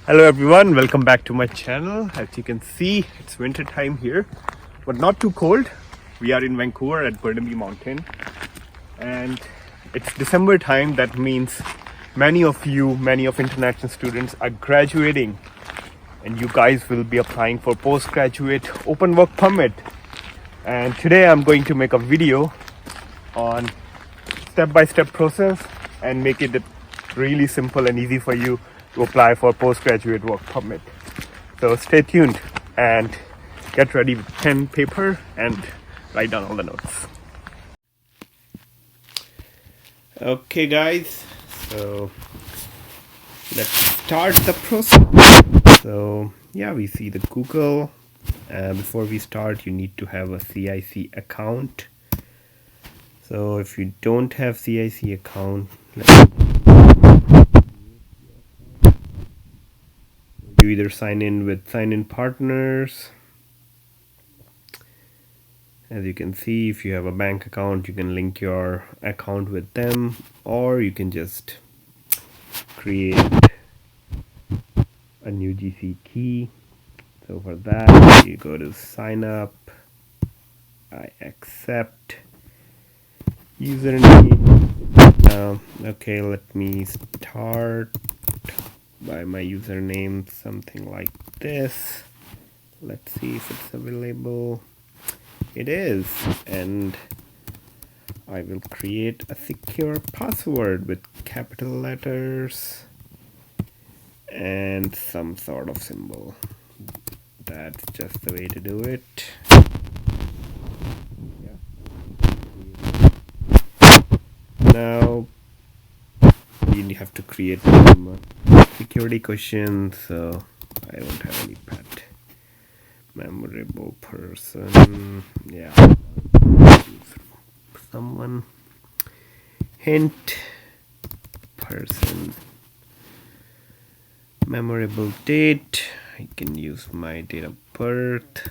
Hello everyone, welcome back to my channel. As you can see, it's winter time here, but not too cold. We are in Vancouver at Burnaby Mountain, and it's December time. That means many of international students are graduating, and you guys will be applying for postgraduate open work permit. And today I'm going to make a video on step-by-step process and make it really simple and easy for you to apply for postgraduate work permit. So stay tuned and get ready with pen, paper, and write down all the notes. Okay guys, so let's start the process. So yeah, we see the Google. Before we start, you need to have a CIC account. So if you don't have CIC account, you either sign in with sign-in partners. As you can see, if you have a bank account, you can link your account with them, or you can just create a new GC key. So for that, you go to sign up, I accept, username. Okay, let me start by my username, something like this. Let's see if it's available. It is, and I will create a secure password with capital letters and some sort of symbol. That's just the way to do it. Now you have to create some security questions. So I don't have any pet. Memorable person. Yeah. Someone. Hint. Person. Memorable date. I can use my date of birth.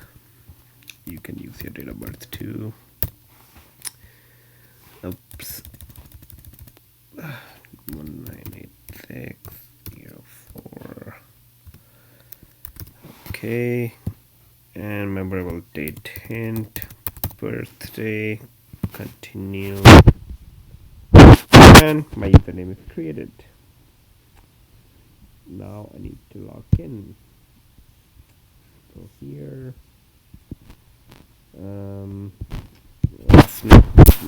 You can use your date of birth too. Oops. 198604. Okay. And memorable date, hint, birthday, continue, and my username is created. Now I need to log in. So here,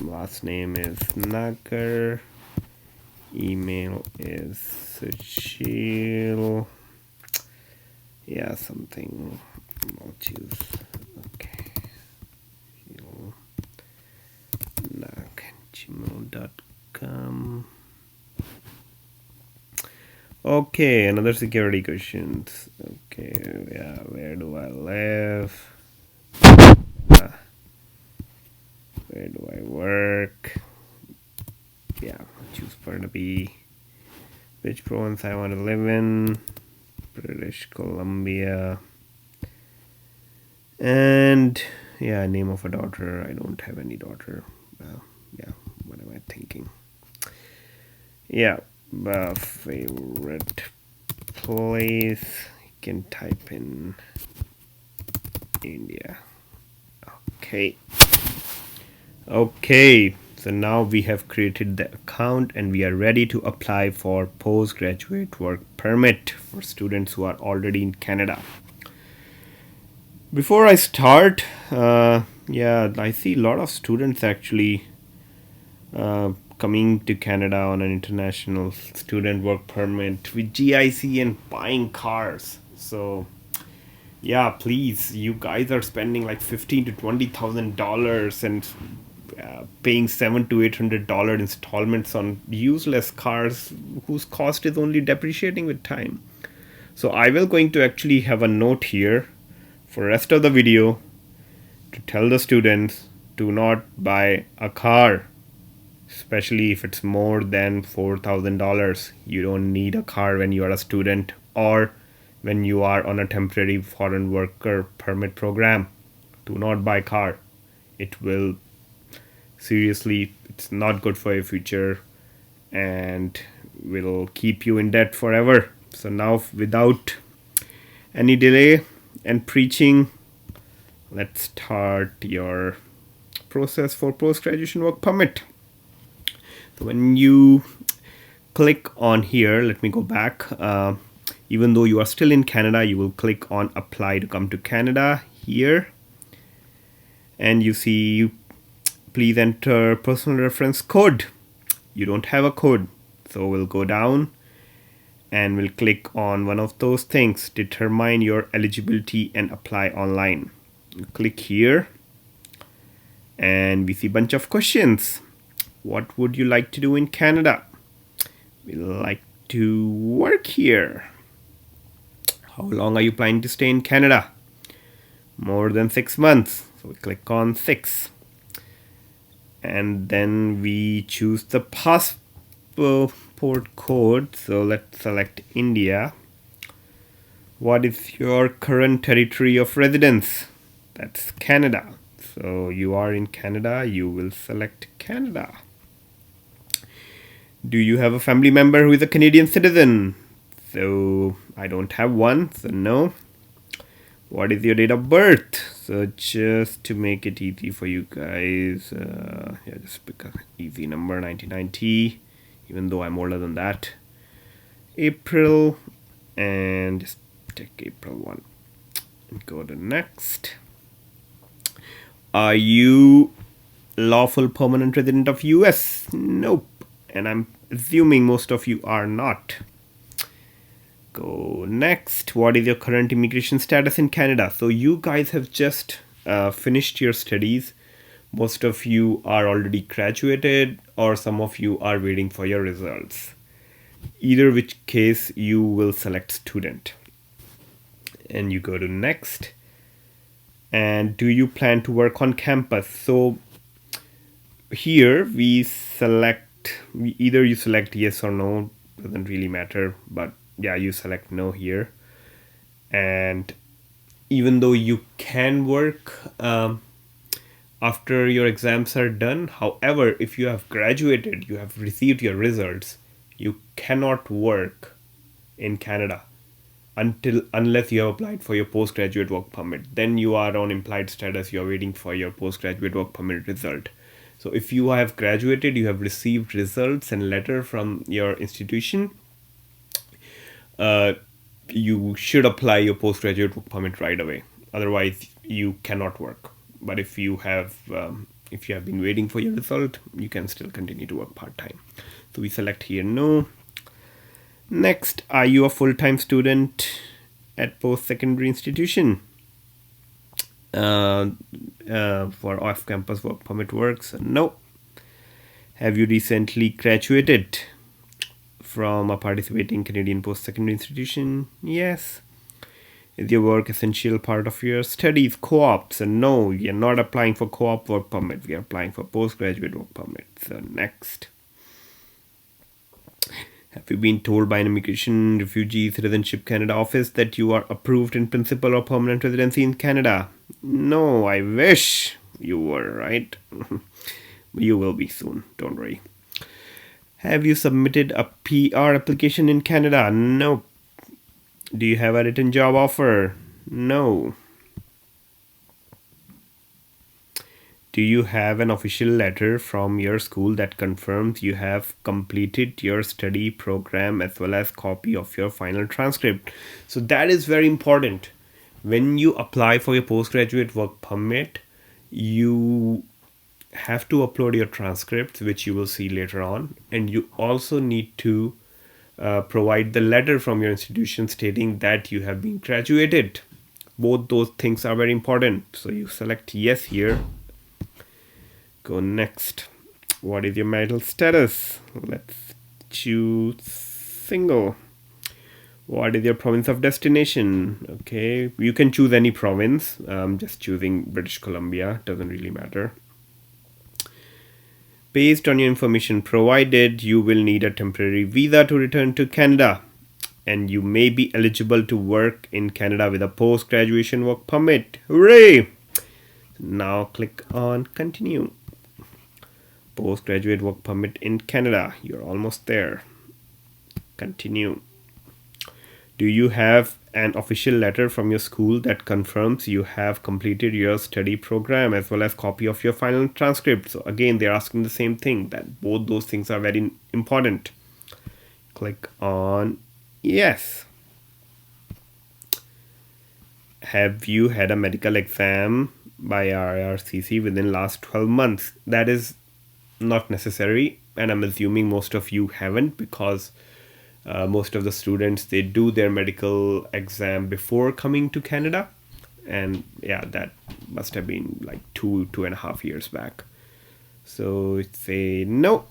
last name is Nagar, email is Sushil. Yeah, something. I'll choose. Okay. gmail.com. Okay, another security questions. Okay, yeah, where do I live? Where do I work? Yeah, I'll choose Burnaby. Which province I want to live in? British Columbia. And yeah, name of a daughter. I don't have any daughter. Yeah, what am I thinking? Yeah, favorite place. You can type in India. Okay, so now we have created the account and we are ready to apply for postgraduate work permit for students who are already in Canada. Before I start, yeah, I see a lot of students actually coming to Canada on an international student work permit with GIC and buying cars. So yeah, please, you guys are spending like $15,000 to $20,000 and paying $700 to $800 installments on useless cars whose cost is only depreciating with time. So I will going to actually have a note here for rest of the video to tell the students, do not buy a car, especially if it's more than $4,000. You don't need a car when you are a student or when you are on a temporary foreign worker permit program. Do not buy car. It will seriously, it's not good for your future and will keep you in debt forever. So now, without any delay and preaching, let's start your process for post-graduation work permit. So when you click on here, let me go back. Even though you are still in Canada, you will click on apply to come to Canada here. And you see, please enter personal reference code. You don't have a code. So we'll go down and we'll click on one of those things, determine your eligibility and apply online. Click here and we see a bunch of questions. What would you like to do in Canada? We like to work here. How long are you planning to stay in Canada? More than 6 months. So we click on 6. And then we choose the passport code. So let's select India. What is your current territory of residence? That's Canada. So you are in Canada, you will select Canada. Do you have a family member who is a Canadian citizen? So I don't have one, so no. What is your date of birth? So just to make it easy for you guys, just pick an easy number, 1990, even though I'm older than that. April, and just take April 1 and go to next. Are you lawful permanent resident of US? Nope. And I'm assuming most of you are not. Go next. What is your current immigration status in Canada? So you guys have just finished your studies. Most of you are already graduated, or some of you are waiting for your results. Either which case, you will select student. And you go to next. And do you plan to work on campus? So here we select, either you select yes or no, doesn't really matter, but yeah, you select no here. And even though you can work after your exams are done, however, if you have graduated, you have received your results, you cannot work in Canada unless you have applied for your postgraduate work permit. Then you are on implied status, you are waiting for your postgraduate work permit result. So if you have graduated, you have received results and letter from your institution, you should apply your postgraduate work permit right away. Otherwise, you cannot work. But if you have been waiting for your result, you can still continue to work part-time. So we select here no. Next, are you a full-time student at post-secondary institution? For off-campus work permit works? No. Have you recently graduated from a participating Canadian post-secondary institution? Yes. Is your work essential part of your studies? Co-ops? No, we are not applying for co-op work permit. We are applying for postgraduate work permit. So next. Have you been told by an Immigration, Refugee, Citizenship Canada office that you are approved in principal or permanent residency in Canada? No, I wish you were, right? You will be soon, don't worry. Have you submitted a PR application in Canada? No. Do you have a written job offer? No. Do you have an official letter from your school that confirms you have completed your study program as well as copy of your final transcript? So that is very important. When you apply for your postgraduate work permit, you have to upload your transcripts, which you will see later on. And you also need to provide the letter from your institution stating that you have been graduated. Both those things are very important. So you select yes here. Go next. What is your marital status? Let's choose single. What is your province of destination? Okay, you can choose any province. I'm just choosing British Columbia. Doesn't really matter. Based on your information provided, you will need a temporary visa to return to Canada. And you may be eligible to work in Canada with a post-graduation work permit. Hooray! Now click on continue. Postgraduate work permit in Canada. You're almost there. Continue. Do you have an official letter from your school that confirms you have completed your study program as well as copy of your final transcript? So again, they're asking the same thing, that both those things are very important. Click on yes. Have you had a medical exam by IRCC within last 12 months? That is not necessary, and I'm assuming most of you haven't, because most of the students, they do their medical exam before coming to Canada, and yeah, that must have been like 2.5 years back. So it's a no.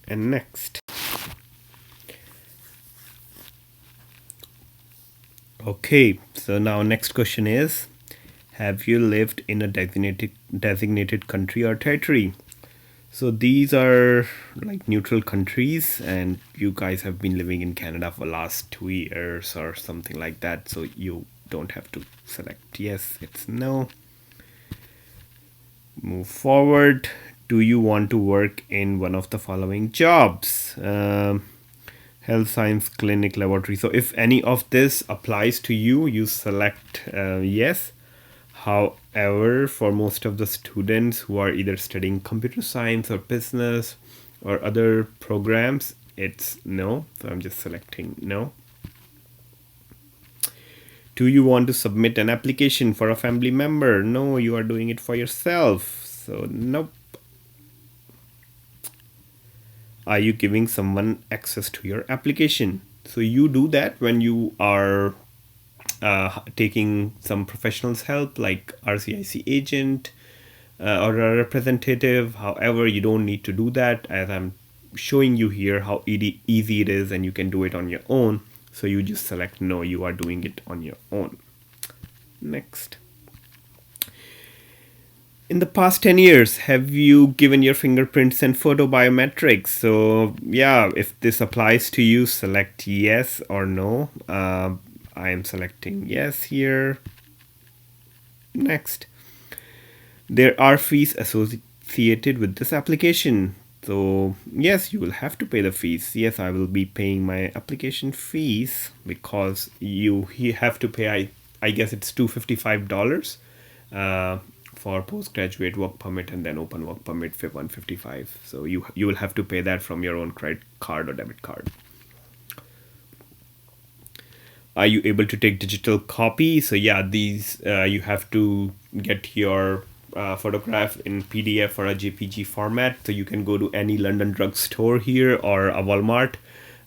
And next. Okay, so now next question is, have you lived in a designated country or territory? So these are like neutral countries, and you guys have been living in Canada for the last 2 years or something like that. So you don't have to select yes, it's no. Move forward. Do you want to work in one of the following jobs? Health science clinic laboratory. So if any of this applies to you, you select yes. However, for most of the students who are either studying computer science or business or other programs, it's no. So I'm just selecting no. Do you want to submit an application for a family member? No, you are doing it for yourself. So nope. Are you giving someone access to your application? So you do that when you are taking some professional's help, like RCIC agent or a representative. However, you don't need to do that, as I'm showing you here how easy it is, and you can do it on your own. So you just select no, you are doing it on your own. Next. In the past 10 years, have you given your fingerprints and photo biometrics? So yeah, if this applies to you, select yes or no. I am selecting yes here. Next. There are fees associated with this application. So yes, you will have to pay the fees. Yes, I will be paying my application fees, because you have to pay, I guess it's $255 for postgraduate work permit, and then open work permit $155. So you will have to pay that from your own credit card or debit card. Are you able to take digital copy? So yeah, these you have to get your photograph in PDF or a JPG format. So you can go to any London drugstore here or a Walmart.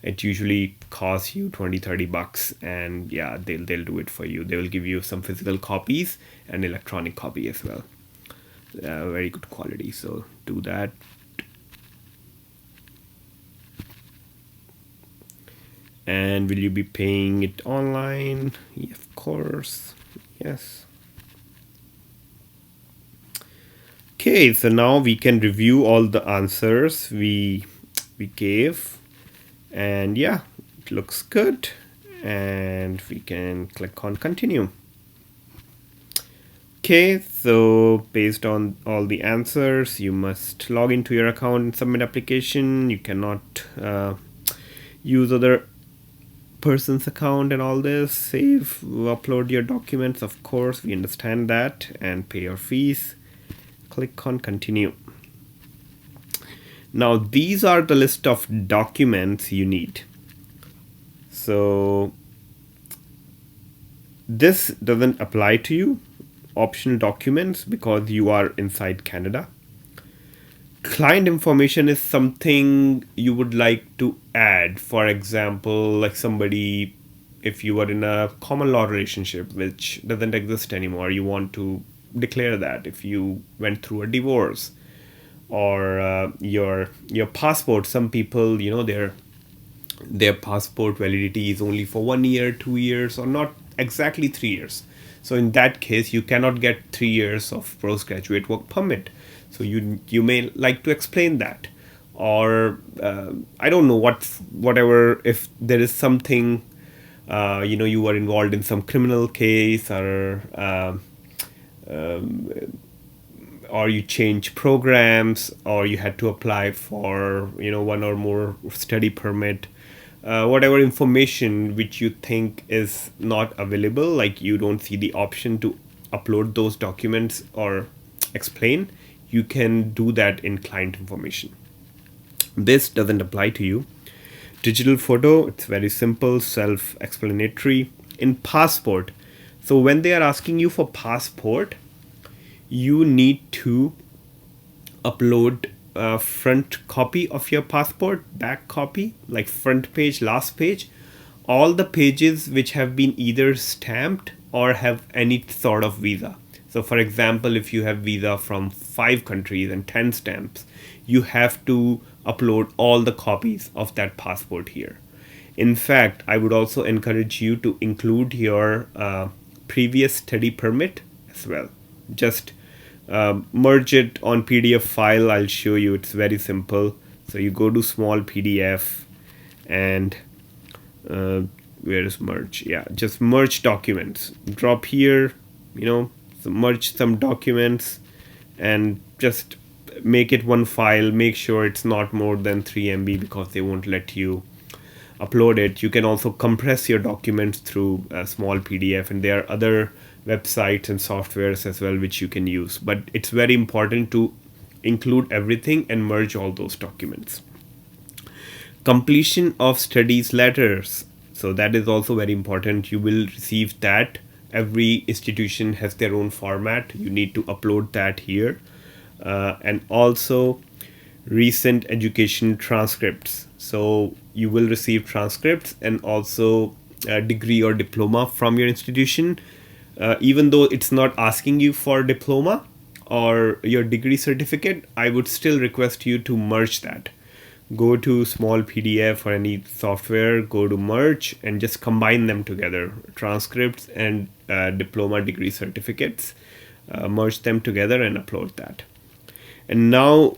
It usually costs you $20-30, and yeah, they'll do it for you. They will give you some physical copies and electronic copy as well. Very good quality. So do that. And will you be paying it online? Yeah, of course. Yes. Okay, so now we can review all the answers we gave, and yeah, it looks good, and we can click on continue. Okay, so based on all the answers, you must log into your account and submit application. You cannot use other person's account and all this. Save, upload your documents, of course, we understand that, and pay your fees. Click on continue. Now these are the list of documents you need. So this doesn't apply to you, optional documents, because you are inside Canada. Client information is something you would like to add. For example, like somebody, if you are in a common law relationship which doesn't exist anymore, you want to declare that. If you went through a divorce, or your passport, some people, their passport validity is only for 1 year, 2 years, or not exactly 3 years. So in that case, you cannot get 3 years of postgraduate work permit. So you may like to explain that, or I don't know whatever. If there is something, you are involved in some criminal case, or you change programs, or you had to apply for one or more study permit. whatever information which you think is not available, like you don't see the option to upload those documents or explain, you can do that in client information. This doesn't apply to you. Digital photo, it's very simple, self-explanatory. In passport, so when they are asking you for passport, you need to upload a front copy of your passport, back copy, like front page, last page, all the pages which have been either stamped or have any sort of visa. So for example, if you have visa from 5 countries and 10 stamps, you have to upload all the copies of that passport here. In fact, I would also encourage you to include your previous study permit as well. Just merge it on PDF file. I'll show you. It's very simple. So you go to small PDF and where is merge? Yeah, just merge documents. Drop here, so merge some documents and just make it one file. Make sure it's not more than 3 MB because they won't let you upload it. You can also compress your documents through a small PDF, and there are other websites and softwares as well which you can use. But it's very important to include everything and merge all those documents. Completion of studies letters. So that is also very important. You will receive that. Every institution has their own format. You need to upload that here. And also recent education transcripts. So you will receive transcripts and also a degree or diploma from your institution. Even though it's not asking you for diploma or your degree certificate, I would still request you to merge that. Go to small PDF or any software, go to merge and just combine them together. Transcripts and diploma degree certificates, merge them together and upload that. And now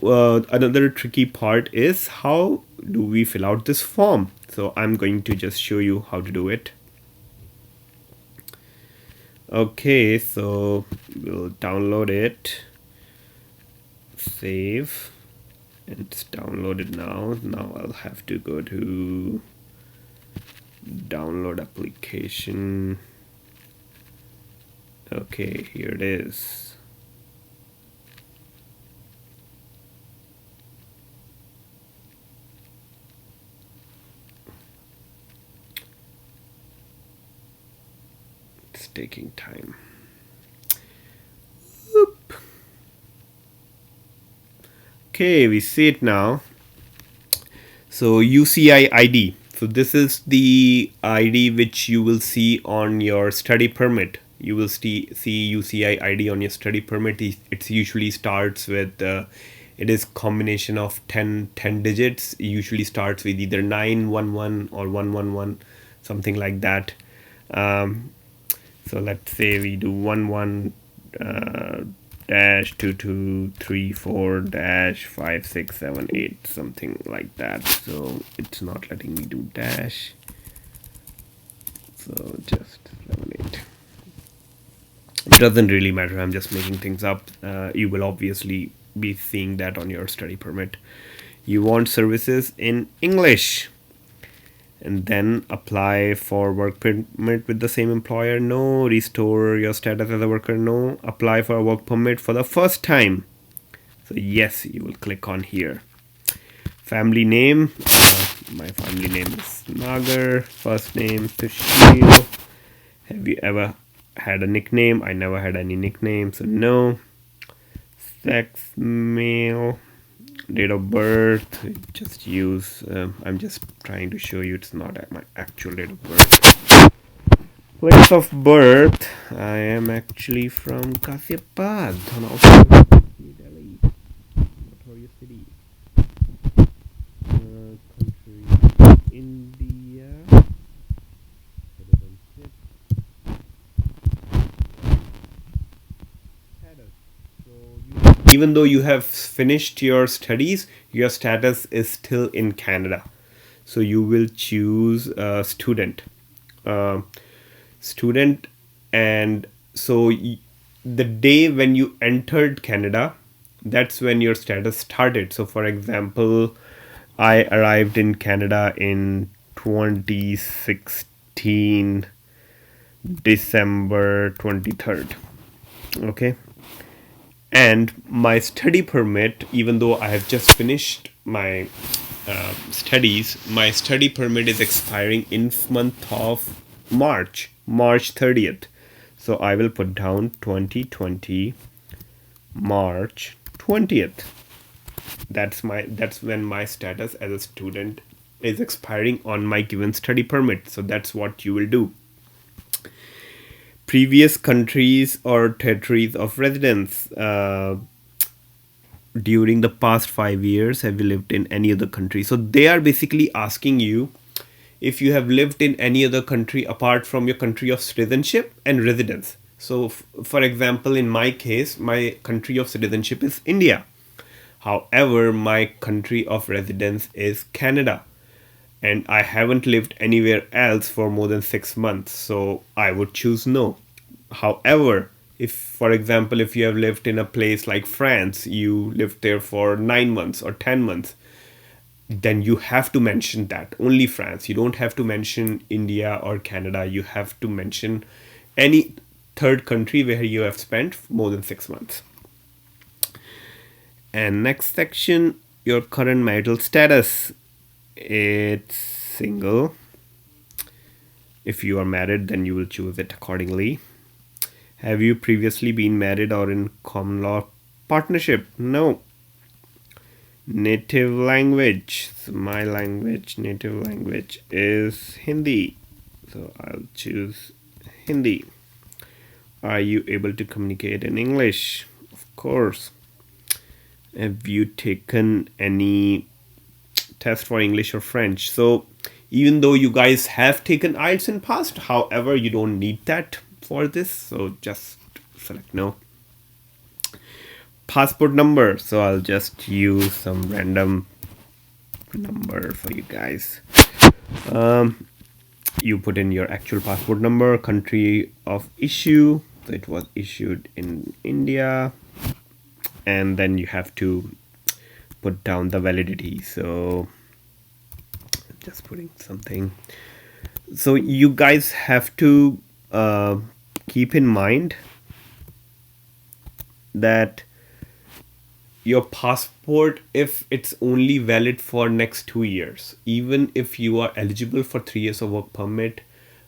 another tricky part is how do we fill out this form? So I'm going to just show you how to do it. Okay, so we'll download it, save, and it's downloaded now. Now I'll have to go to download application. Okay, here it is. It's taking time. Whoop. Okay, we see it now. So UCI ID. So this is the ID which you will see on your study permit. You will see UCI ID on your study permit. It usually starts with, it is combination of 10 digits. It usually starts with either 911 or 111, something like that. So let's say we do 11 dash 2234 dash 5678, something like that. So it's not letting me do dash. So just 78. It doesn't really matter. I'm just making things up. You will obviously be seeing that on your study permit. You want services in English. And then apply for work permit with the same employer. No. Restore your status as a worker. No. Apply for a work permit for the first time. So yes, you will click on here. Family name. My family name is Nagar. First name Sushil. Have you ever had a nickname? I never had any nickname, so no. Sex, male. Date of birth, just use, I'm just trying to show you it's not my actual date of birth. Place of birth, I am actually from Ghaziabad, New Delhi, notorious city. Country, India. Even though you have finished your studies, your status is still in Canada. So you will choose student. And so the day when you entered Canada, that's when your status started. So for example, I arrived in Canada in 2016 December 23rd. Okay. And my study permit, even though I have just finished my studies, my study permit is expiring in month of March 30th. So I will put down 2020 March 20th. That's when my status as a student is expiring on my given study permit. So that's what you will do. Previous countries or territories of residence. During the past 5 years, have you lived in any other country? So they are basically asking you if you have lived in any other country apart from your country of citizenship and residence. So for example, in my case, my country of citizenship is India. However, my country of residence is Canada. And I haven't lived anywhere else for more than 6 months. So I would choose no. However, if, for example, if you have lived in a place like France, you lived there for 9 months or 10 months, then you have to mention that. Only France. You don't have to mention India or Canada. You have to mention any third country where you have spent more than 6 months. And next section, your current marital status. It's single. If you are married, then you will choose it accordingly. Have you previously been married or in common law partnership? No. Native language. So my native language is Hindi. So I'll choose Hindi. Are you able to communicate in English? Of course. Have you taken any test for English or French? So even though you guys have taken IELTS in past, however, you don't need that for this. So just select no. Passport number. So I'll just use some random number for you guys. You put in your actual passport number, country of issue. So it was issued in India. And then you have to put down the validity. So just putting something. So you guys have to keep in mind that your passport, if it's only valid for next 2 years, even if you are eligible for 3 years of work permit,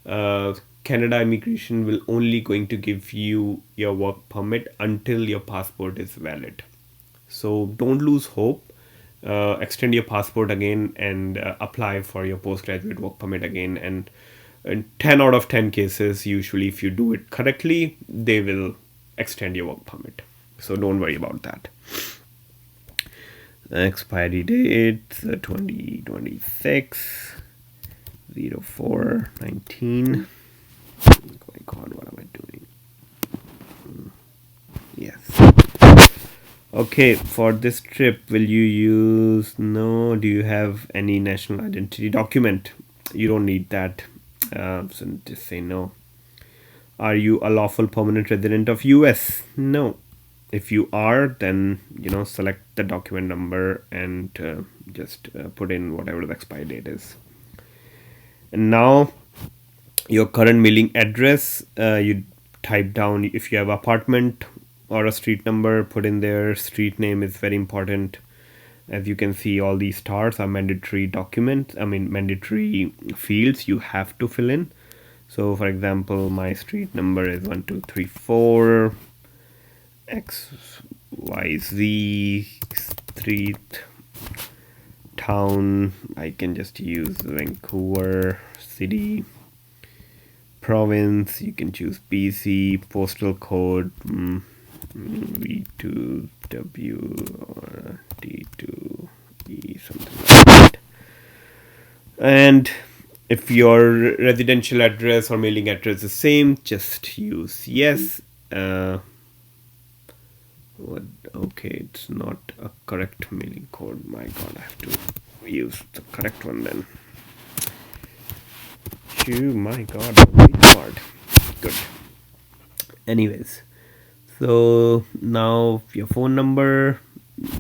Canada immigration will only going to give you your work permit until your passport is valid. So don't lose hope. Extend your passport again and apply for your postgraduate work permit again. And in 10 out of 10 cases, usually if you do it correctly, they will extend your work permit. So don't worry about that. Expiry date 2026 04/19. Oh my god, what am I doing? Yes. Okay, for this trip, will you use no? Do you have any national identity document? You don't need that. So just say no. Are you a lawful permanent resident of US? No. If you are, then select the document number and just put in whatever the expiry date is. And now your current mailing address, you type down if you have apartment or a street number, put in there. Street name is very important. As you can see, all these stars are mandatory mandatory fields you have to fill in. So for example, my street number is 1234 XYZ street, town, I can just use Vancouver, city, province, you can choose BC, postal code V2W or D2E, something like that. And if your residential address or mailing address is the same, just use yes. Okay, it's not a correct mailing code. My god, I have to use the correct one then. My god, hard. Good. Anyways, so now your phone number,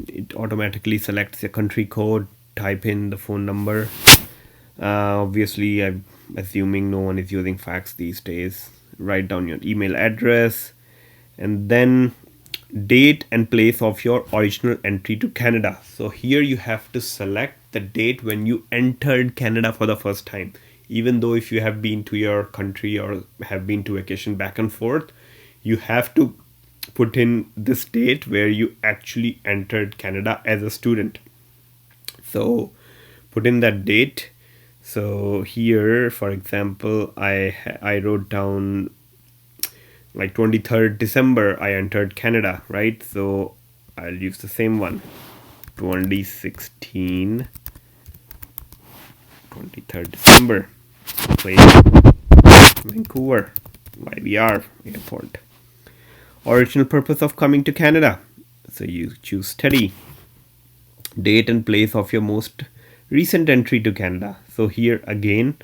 it automatically selects your country code. Type in the phone number. Obviously, I'm assuming no one is using fax these days. Write down your email address, and then date and place of your original entry to Canada. So here you have to select the date when you entered Canada for the first time. Even though if you have been to your country or have been to vacation back and forth, you have to put in this date where you actually entered Canada as a student. So put in that date. So here, for example, I wrote down like 23rd December I entered Canada, right? So I'll use the same one. 2016, 23rd December, place Vancouver, YVR airport. Original purpose of coming to Canada. So you choose study. Date and place of your most recent entry to Canada. So here again,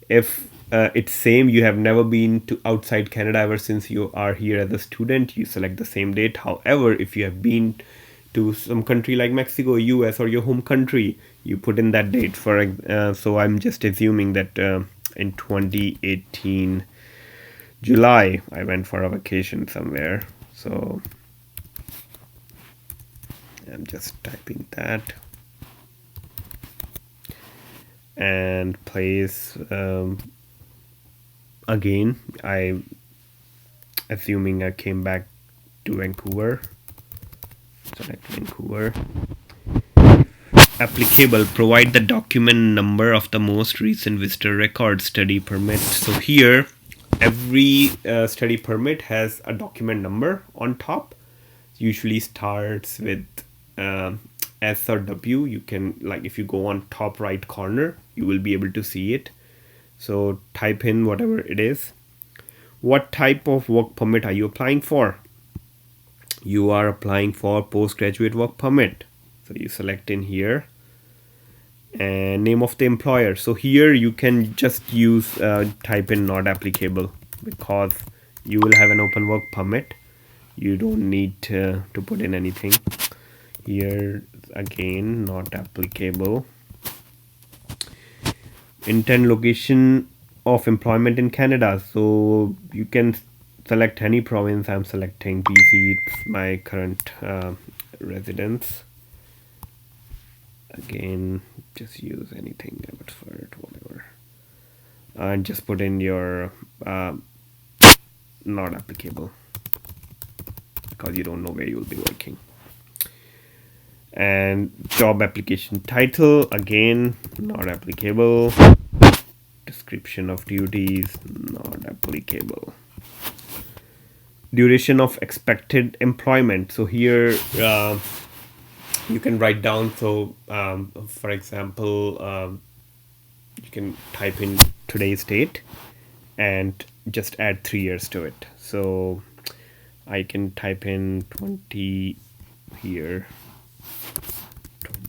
if it's same, you have never been to outside Canada ever since you are here as a student, you select the same date. However, if you have been to some country like Mexico, US, or your home country, you put in that date. So I'm just assuming that in 2018 July I went for a vacation somewhere. So I'm just typing that, and place again I assuming I came back to Vancouver. Select Vancouver. Applicable, provide the document number of the most recent visitor record. Study permit. So here every study permit has a document number on top. Usually starts with S or W. You can, like, if you go on top right corner, you will be able to see it. So type in whatever it is. What type of work permit are you applying for? You are applying for postgraduate work permit. So you select in here, and name of the employer. So here you can just use type in not applicable, because you will have an open work permit. You don't need to put in anything. Here again, not applicable. Intent location of employment in Canada. So you can select any province. I'm selecting BC. It's my current residence. Again, just use anything, Abbotsford, whatever, and just put in your not applicable, because you don't know where you will be working. And job application title, again, not applicable. Description of duties, not applicable. Duration of expected employment. So here you can write down. So for example, you can type in today's date and just add 3 years to it. So I can type in 20 here,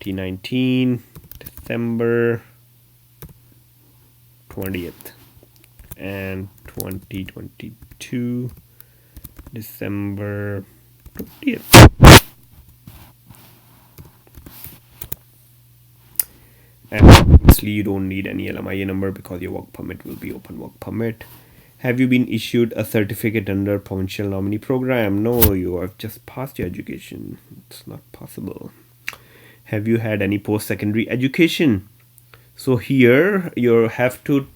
2019 December 20th, and 2022 December 20th. And obviously you don't need any LMIA number because your work permit will be open work permit. Have you been issued a certificate under provincial nominee program? No, you have just passed your education. It's not possible. Have you had any post-secondary education? So here you have to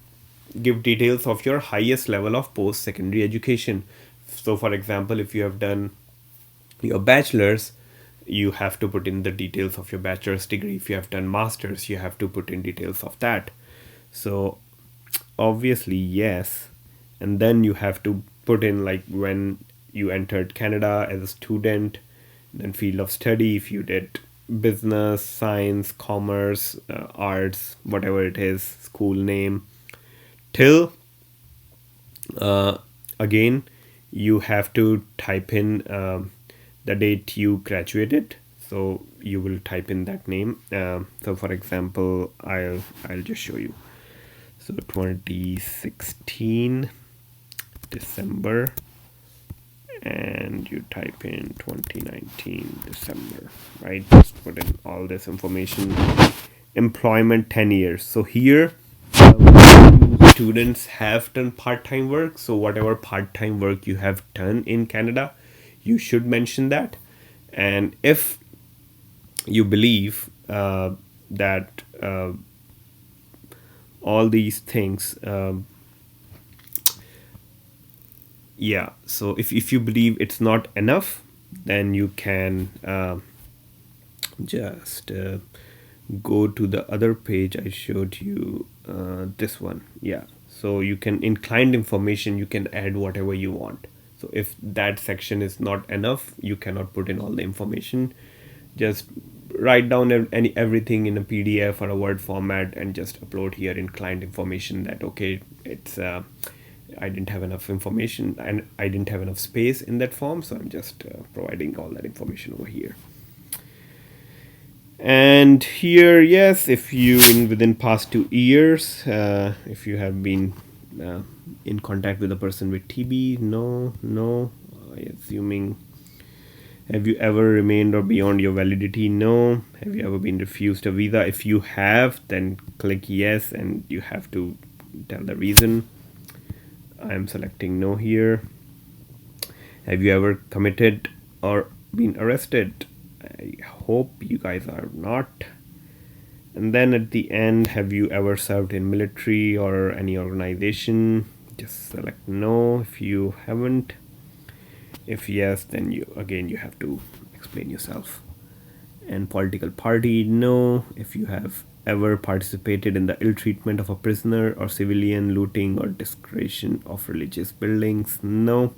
give details of your highest level of post-secondary education. So for example, if you have done your bachelor's, you have to put in the details of your bachelor's degree. If you have done master's, you have to put in details of that. So obviously yes, and then you have to put in like when you entered Canada as a student, then field of study, if you did business, science, commerce, arts, whatever it is, school name, till again you have to type in the date you graduated. So you will type in that name. So for example, I'll just show you. So 2016 December, and you type in 2019 December, right? Just put in all this information. Employment 10 years. So here students have done part-time work. So whatever part-time work you have done in Canada, you should mention that. And if you believe that all these things, yeah, so if you believe it's not enough, then you can just go to the other page I showed you, this one. Yeah, so you can, in client information, you can add whatever you want. So if that section is not enough, you cannot put in all the information. Just write down everything in a PDF or a Word format and just upload here in client information that okay, it's I didn't have enough information and I didn't have enough space in that form, so I'm just providing all that information over here. And here, yes, if you within past 2 years, if you have been in contact with a person with TB, no. Assuming, have you ever remained or beyond your validity? No. Have you ever been refused a visa? If you have, then click yes, and you have to tell the reason. I'm selecting no here. Have you ever committed or been arrested? I hope you guys are not. And then at the end, have you ever served in military or any organization? Just select no if you haven't. If yes, then you have to explain yourself. And political party, no. If you have ever participated in the ill treatment of a prisoner or civilian, looting or desecration of religious buildings, no.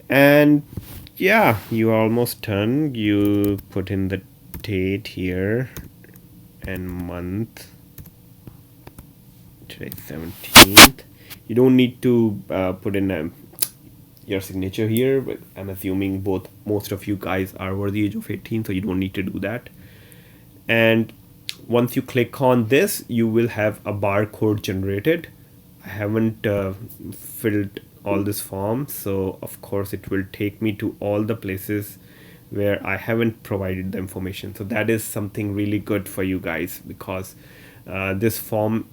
And yeah, you are almost done. You put in the date here and month. Today's 17th. You don't need to put in your signature here, but I'm assuming most of you guys are over the age of 18, so you don't need to do that. And once you click on this, you will have a barcode generated. I haven't filled all this form, so of course it will take me to all the places where I haven't provided the information. So that is something really good for you guys, because this form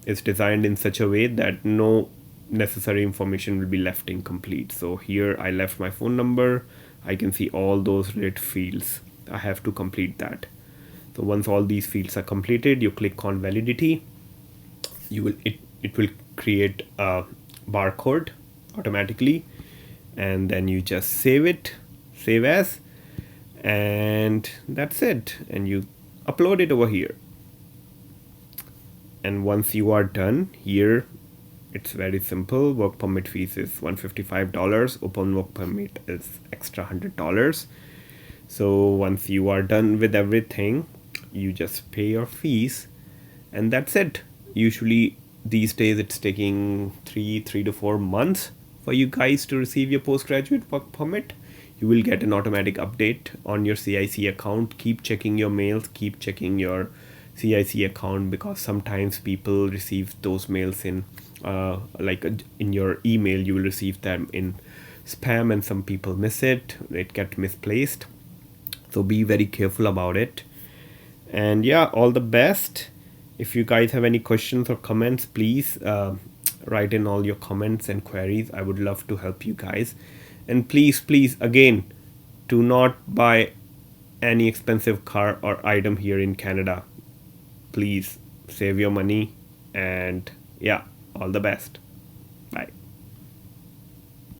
is designed in such a way that no necessary information will be left incomplete. So here I left my phone number. I can see all those red fields. I have to complete that. So once all these fields are completed, you click on validity. It will create a barcode automatically, and then you just save as, and that's it, and you upload it over here. And once you are done here, it's very simple. Work permit fees is $155. Open work permit is extra $100. So once you are done with everything, you just pay your fees, and that's it. Usually these days it's taking 3 to 4 months for you guys to receive your postgraduate work permit. You will get an automatic update on your CIC account. Keep checking your mails, keep checking your CIC account, because sometimes people receive those mails in in your email. You will receive them in spam, and some people miss it get misplaced. So be very careful about it. And yeah, all the best. If you guys have any questions or comments, please write in all your comments and queries. I would love to help you guys. And please again, do not buy any expensive car or item here in Canada. Please save your money, and yeah, all the best.